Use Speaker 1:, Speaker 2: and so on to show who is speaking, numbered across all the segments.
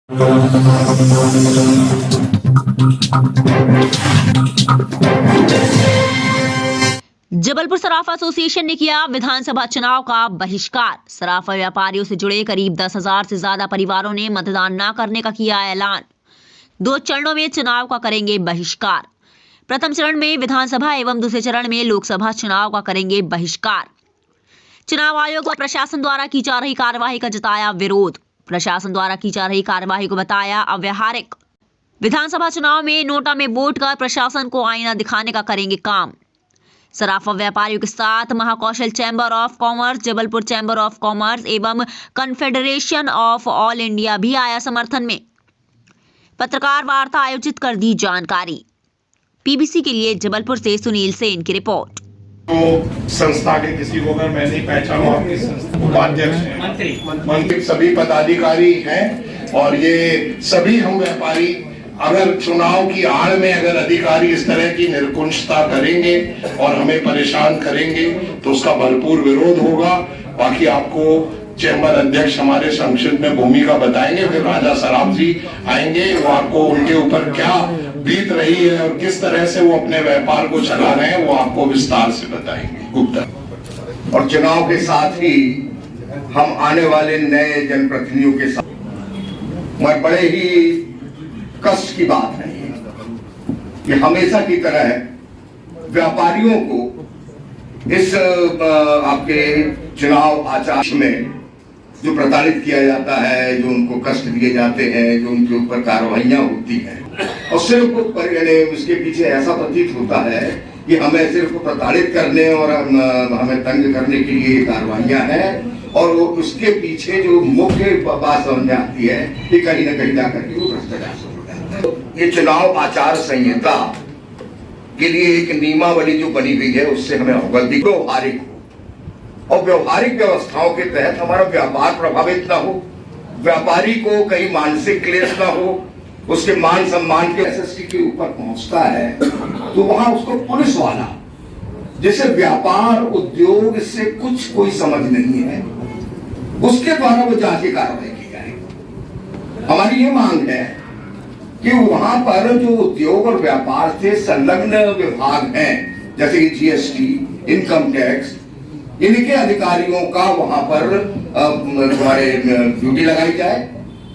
Speaker 1: जबलपुर सराफा association ने किया विधानसभा चुनाव का बहिष्कार। सराफा व्यापारियों से जुड़े करीब 10,000 से ज्यादा परिवारों ने मतदान न करने का किया ऐलान। 2 चरणों में चुनाव का करेंगे बहिष्कार। प्रथम चरण में विधानसभा एवं दूसरे चरण में लोकसभा चुनाव का करेंगे बहिष्कार। चुनाव आयोग व प्रशासन द्वारा की जा रही कार्यवाही का जताया विरोध। प्रशासन द्वारा की जा रही कार्यवाही को बताया अव्यावहारिक। विधानसभा चुनाव में नोटा में वोट कर प्रशासन को आईना दिखाने का करेंगे काम। सराफा व्यापारियों के साथ Mahakaushal chamber of commerce, Jabalpur chamber of commerce एवं कॉन्फेडरेशन ऑफ ऑल इंडिया भी आया समर्थन में। पत्रकार वार्ता आयोजित कर दी जानकारी। पीबीसी के लिए जबलपुर से सुनील सेन की रिपोर्ट।
Speaker 2: तो संस्था के किसी को अगर मैं नहीं पहचानूं, आपकी संस्था उपाध्यक्ष हैं, मंत्री सभी पदाधिकारी हैं और ये सभी हम व्यापारी अगर चुनाव की आड़ में अगर अधिकारी इस तरह की निर्कुंशता करेंगे और हमें परेशान करेंगे तो उसका भरपूर विरोध होगा। बाकी आपको चैम्बर अध्यक्ष हमारे संसद में भूमिका बताएंगे, फिर राजा सराफ जी आएंगे, वो आपको उनके ऊपर क्या बीत रही है और किस तरह से वो अपने व्यापार को चला रहे हैं वो आपको विस्तार से बताएंगे। गुप्ता।
Speaker 3: और चुनाव के साथ ही हम आने वाले नए जनप्रतिनिधियों के साथ बड़े ही कष्ट की बात है कि हमेशा की तरह व्यापारियों को इस आपके चुनाव आचार में जो प्रताड़ित किया जाता है, जो उनको कष्ट दिए जाते हैं, जो उनके ऊपर कार्रवाइयां होती हैं और सिर्फ उसके पीछे ऐसा प्रतीत होता है कि हमें सिर्फ प्रताड़ित करने और हमें तंग करने के लिए कार्रवाइयां हैं और उसके पीछे जो मुख्य बात समझ में आती है कि कहीं ना कहीं जाकर के वो भ्रष्टाचार से हो जाता है। ये चुनाव आचार संहिता के लिए एक नियमावली जो बनी हुई है उससे हमें अवगत व्यवहारिक हो और व्यवहारिक व्यवस्थाओं के तहत हमारा व्यापार प्रभावित ना हो, व्यापारी को कहीं मानसिक क्लेश ना हो, उसके मान सम्मान के एसएसटी के ऊपर पहुंचता है तो वहां उसको पुलिस वाला जिसे व्यापार उद्योग से कुछ कोई समझ नहीं है उसके द्वारा वो जांच की कार्रवाई की जाए। हमारी ये मांग है कि वहां पर जो उद्योग और व्यापार से संलग्न विभाग हैं जैसे कि जीएसटी, इनकम टैक्स, इनके अधिकारियों का वहां पर हमारे ड्यूटी लगाई जाए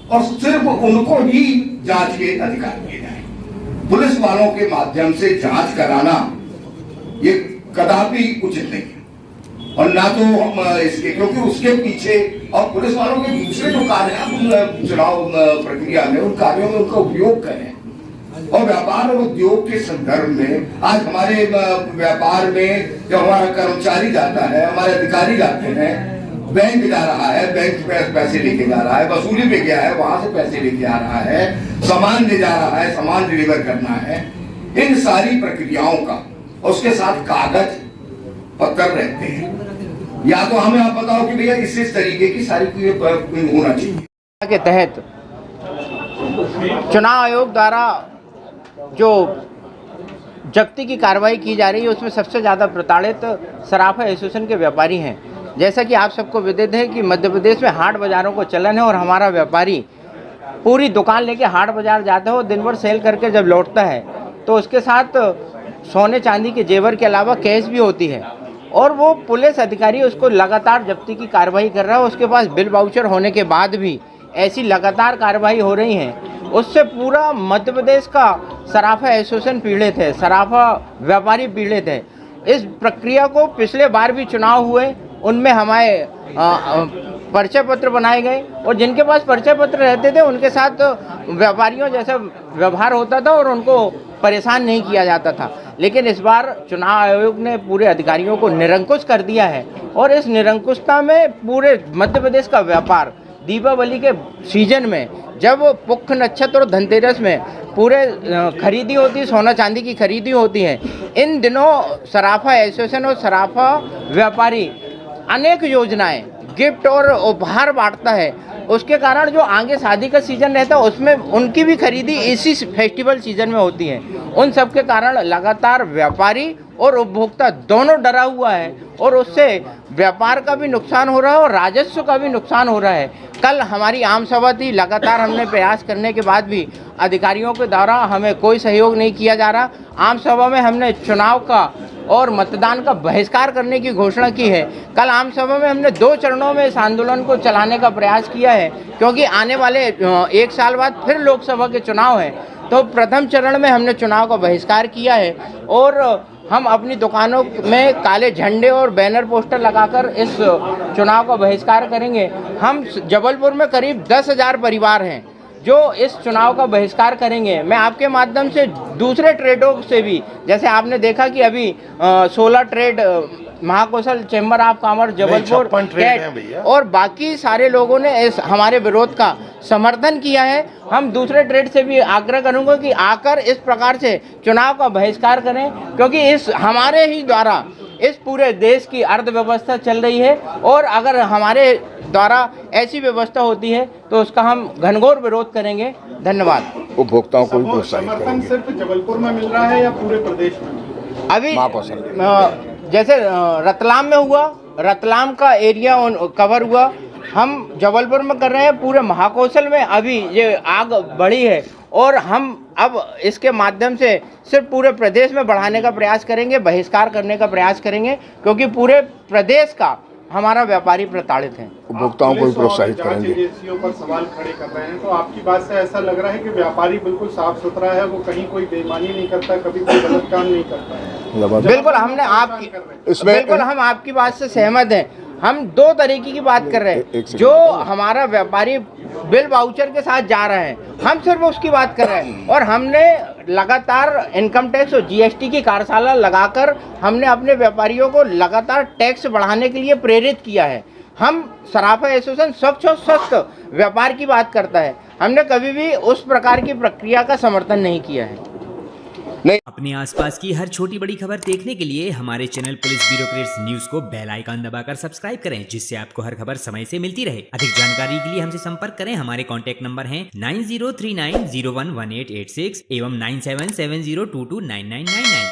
Speaker 3: और सिर्फ उनको ही जांच के अधिकार दिए जाए। पुलिस वालों के माध्यम से जांच कराना ये कदापि उचित नहीं है और ना तो हम इसके क्योंकि उसके पीछे और पुलिस वालों के दूसरे जो कार्य हैं चुनाव प्रक्रिया में उन कार्यों में उनका उपयोग करें और व्यापार और उद्योग के संदर्भ में आज हमारे व्यापार में जो हमारा कर्मचारी जाता है, हमारे अधिकारी जाते हैं, बैंक जा रहा है, बैंक पैसे लेके जा रहा है, वसूली पे गया है, वहां से पैसे लेके आ रहा है, सामान ले जा रहा है, सामान डिलीवर करना है, इन सारी प्रक्रियाओं का उसके साथ कागज पत्र रहते हैं। या तो हमें आप बताओ कि भैया इस तरीके की सारी चीजें होना चाहिए।
Speaker 4: के तहत चुनाव आयोग द्वारा जो जब्ती की कार्रवाई की जा रही है उसमें सबसे ज़्यादा प्रताड़ित सराफा एसोसिएशन के व्यापारी हैं। जैसा कि आप सबको विदित है कि मध्य प्रदेश में हाट बाज़ारों को चलन है और हमारा व्यापारी पूरी दुकान लेके हाट बाज़ार जाता है और दिन भर सेल करके जब लौटता है तो उसके साथ सोने चांदी के जेवर के अलावा कैश भी होती है और वो पुलिस अधिकारी उसको लगातार जब्ती की कार्रवाई कर रहा है। उसके पास बिल वाउचर होने के बाद भी ऐसी लगातार कार्रवाई हो रही है, उससे पूरा मध्य प्रदेश का सराफा एसोसिएशन पीड़ित है, सराफा व्यापारी पीड़ित है। इस प्रक्रिया को पिछले बार भी चुनाव हुए उनमें हमारे परिचय पत्र बनाए गए और जिनके पास परिचय पत्र रहते थे उनके साथ व्यापारियों जैसा व्यवहार होता था और उनको परेशान नहीं किया जाता था। लेकिन इस बार चुनाव आयोग ने पूरे अधिकारियों को निरंकुश कर दिया है और इस निरंकुशता में पूरे मध्य प्रदेश का व्यापार दीपावली के सीजन में जब पुख नक्षत्र और धनतेरस में पूरे खरीदी होती है, सोना चांदी की खरीदी होती है, इन दिनों सराफा एसोसिएशन और सराफा व्यापारी अनेक योजनाएं गिफ्ट और उपहार बांटता है। उसके कारण जो आगे शादी का सीजन रहता है उसमें उनकी भी खरीदी इसी फेस्टिवल सीजन में होती है। उन सब के कारण लगातार व्यापारी और उपभोक्ता दोनों डरा हुआ है और उससे व्यापार का भी नुकसान हो रहा है और राजस्व का भी नुकसान हो रहा है। कल हमारी आम सभा थी, लगातार हमने प्रयास करने के बाद भी अधिकारियों के द्वारा हमें कोई सहयोग नहीं किया जा रहा। आम सभा में हमने चुनाव का और मतदान का बहिष्कार करने की घोषणा की है। कल आम सभा में हमने 2 चरणों में इस आंदोलन को चलाने का प्रयास किया है, क्योंकि आने वाले 1 साल बाद फिर लोकसभा के चुनाव हैं। तो प्रथम चरण में हमने चुनाव का बहिष्कार किया है और हम अपनी दुकानों में काले झंडे और बैनर पोस्टर लगाकर इस चुनाव का बहिष्कार करेंगे। हम जबलपुर में करीब 10,000 परिवार हैं जो इस चुनाव का बहिष्कार करेंगे। मैं आपके माध्यम से दूसरे ट्रेडों से भी, जैसे आपने देखा कि अभी 16 trade Mahakaushal chamber of commerce Jabalpur और बाकी सारे लोगों ने इस हमारे विरोध का समर्थन किया है। हम दूसरे ट्रेड से भी आग्रह करूंगा कि आकर इस प्रकार से चुनाव का बहिष्कार करें, क्योंकि इस हमारे ही द्वारा इस पूरे देश की अर्थव्यवस्था चल रही है और अगर हमारे द्वारा ऐसी व्यवस्था होती है तो उसका हम घनघोर विरोध करेंगे। धन्यवाद।
Speaker 3: उपभोक्ताओं को भी प्रोत्साहित करेंगे।
Speaker 5: सिर्फ जबलपुर में मिल रहा है या पूरे प्रदेश में?
Speaker 4: अभी जैसे रतलाम में हुआ, रतलाम का एरिया कवर हुआ, हम जबलपुर में कर रहे हैं। पूरे महाकौशल में अभी ये आग बढ़ी है और हम अब इसके माध्यम से सिर्फ पूरे प्रदेश में बढ़ाने का प्रयास करेंगे, बहिष्कार करने का प्रयास करेंगे, क्योंकि पूरे प्रदेश का हमारा व्यापारी प्रताड़ित है।
Speaker 3: उपभोक्ताओं को भी प्रोत्साहित करेंगे।
Speaker 5: एजेंसियों पर सवाल खड़े कर रहे हैं, तो आपकी बात से ऐसा लग रहा है कि व्यापारी बिल्कुल साफ सुथरा है, वो कहीं कोई बेईमानी नहीं करता, कभी कोई गलत काम नहीं करता है।
Speaker 4: बिल्कुल हम आपकी बात से सहमत हैं। हम 2 तरीके की बात कर रहे हैं। जो हमारा व्यापारी बिल वाउचर के साथ जा रहा है, हम सिर्फ उसकी बात कर रहे हैं और हमने लगातार इनकम टैक्स और जीएसटी की कार्यशाला लगाकर हमने अपने व्यापारियों को लगातार टैक्स बढ़ाने के लिए प्रेरित किया है। हम सराफा एसोसिएशन स्वच्छ और स्वस्थ व्यापार की बात करता है। हमने कभी भी उस प्रकार की प्रक्रिया का समर्थन नहीं किया है।
Speaker 6: अपने आसपास की हर छोटी बड़ी खबर देखने के लिए हमारे चैनल पुलिस ब्यूरोक्रेट्स न्यूज को बेल आइकन दबाकर सब्सक्राइब करें, जिससे आपको हर खबर समय से मिलती रहे। अधिक जानकारी के लिए हमसे संपर्क करें। हमारे कॉन्टैक्ट नंबर हैं 9039011886 एवं 9770229999।